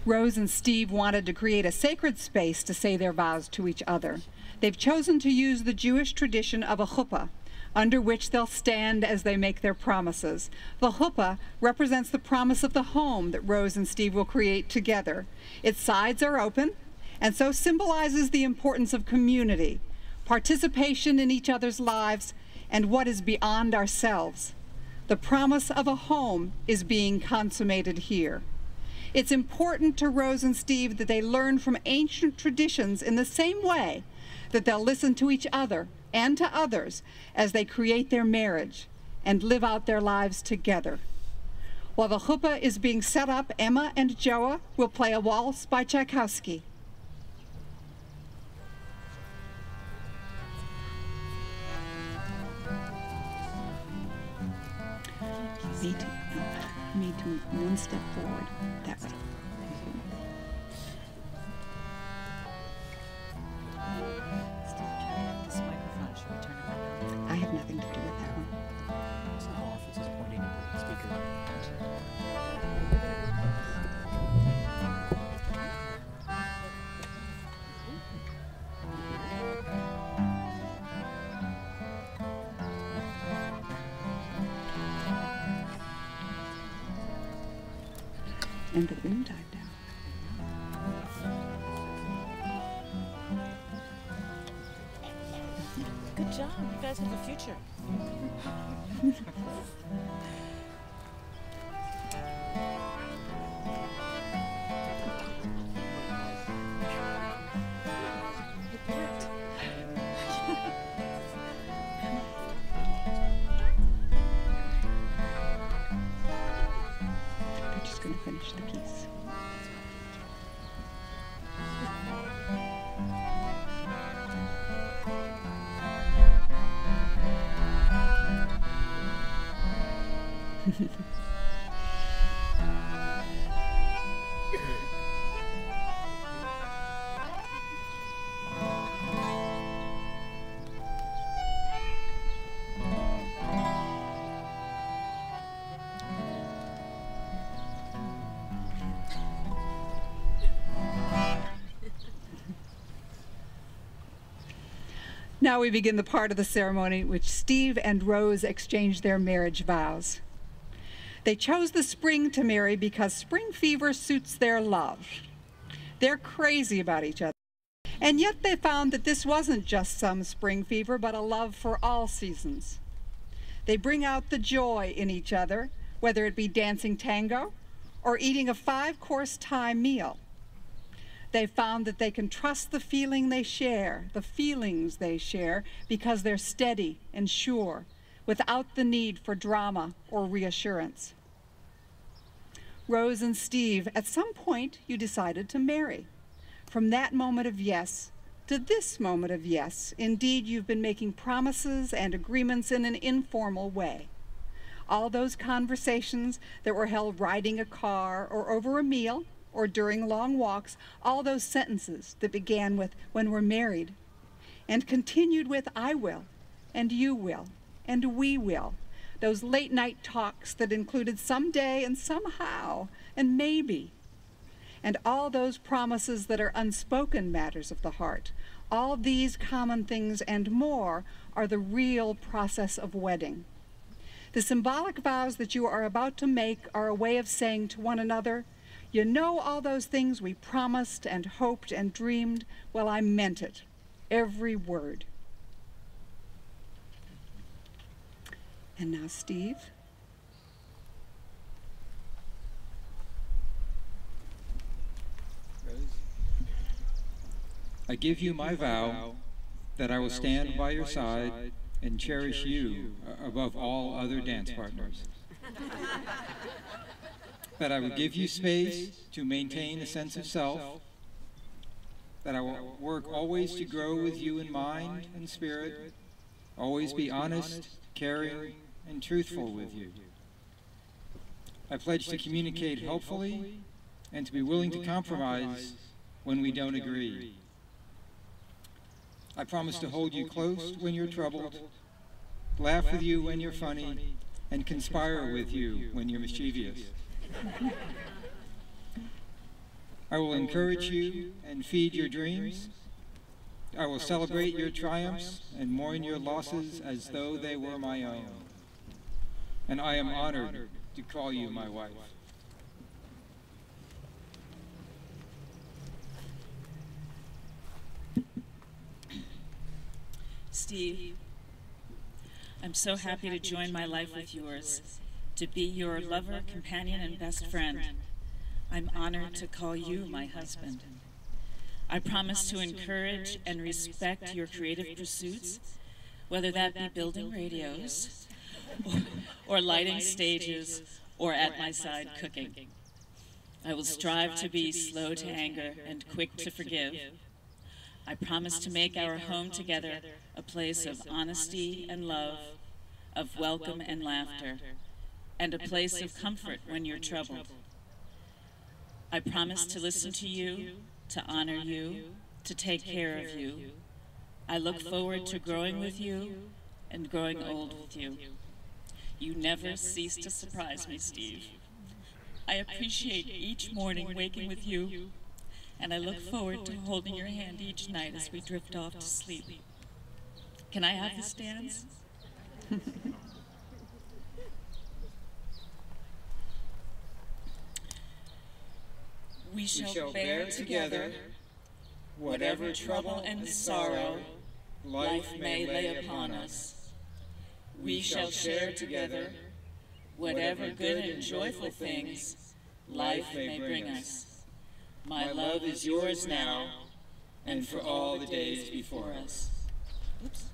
Rose and Steve wanted to create a sacred space to say their vows to each other. They've chosen to use the Jewish tradition of a chuppah, under which they'll stand as they make their promises. The chuppah represents the promise of the home that Rose and Steve will create together. Its sides are open, and so symbolizes the importance of community, participation in each other's lives, and what is beyond ourselves. The promise of a home is being consummated here. It's important to Rose and Steve that they learn from ancient traditions in the same way that they'll listen to each other and to others as they create their marriage and live out their lives together. While the chuppah is being set up, Emma and Joa will play a waltz by Tchaikovsky. Need to move one step forward, that way. This microphone, should we turn it right on? I have nothing to do with that one. It's not off, it's just pointing into the speaker. And the room died down. Good job, you guys have a future. They're just going to finish the piece. Now we begin the part of the ceremony in which Steve and Rose exchange their marriage vows. They chose the spring to marry because spring fever suits their love. They're crazy about each other. And yet they found that this wasn't just some spring fever, but a love for all seasons. They bring out the joy in each other, whether it be dancing tango or eating a 5-course Thai meal. They found that they can trust the feeling they share, the feelings they share, because they're steady and sure, without the need for drama or reassurance. Rose and Steve, at some point you decided to marry. From that moment of yes to this moment of yes, indeed you've been making promises and agreements in an informal way. All those conversations that were held riding a car or over a meal or during long walks, all those sentences that began with, when we're married, and continued with, I will, and you will, and we will. Those late night talks that included someday and somehow and maybe. And all those promises that are unspoken matters of the heart. All these common things and more are the real process of wedding. The symbolic vows that you are about to make are a way of saying to one another, you know all those things we promised and hoped and dreamed? Well, I meant it, every word. And now, Steve. I give you my vow that I will stand by your side and cherish you above all other dance partners. That I will give you space to maintain a sense of self, that I will work always to grow with you in mind and spirit, always be honest, caring, and truthful with you. I pledge to communicate helpfully and to be willing to compromise when we don't agree. I promise to hold you close when you're troubled, laugh with you when you're funny, and conspire with you when you're mischievous. I will encourage you and feed your dreams. I will celebrate your triumphs and mourn your losses as though they were my own. And I am honored to call you my wife. Steve, I'm so happy to join my life with yours, to be your lover, companion, and best friend. I'm honored to call you my husband. I promise to encourage and respect your creative pursuits, whether that be building radios, or lighting stages, or at my side cooking. I will strive to be slow to anger and quick to forgive. I promise to make our home together a place of honesty and love, of welcome and laughter, and a place of comfort when you're troubled. I promise to listen to you, to honor you, to take care of you. I look forward to growing with you and growing old with you. You never cease to surprise me, Steve. I appreciate each morning waking with you, and I look forward to holding your hand each night as we drift off to sleep. Can I have this dance? We shall bear together whatever trouble and sorrow life may lay upon us. We shall share together whatever good and joyful things life may bring us. My love is yours now and for all the days before us. Oops.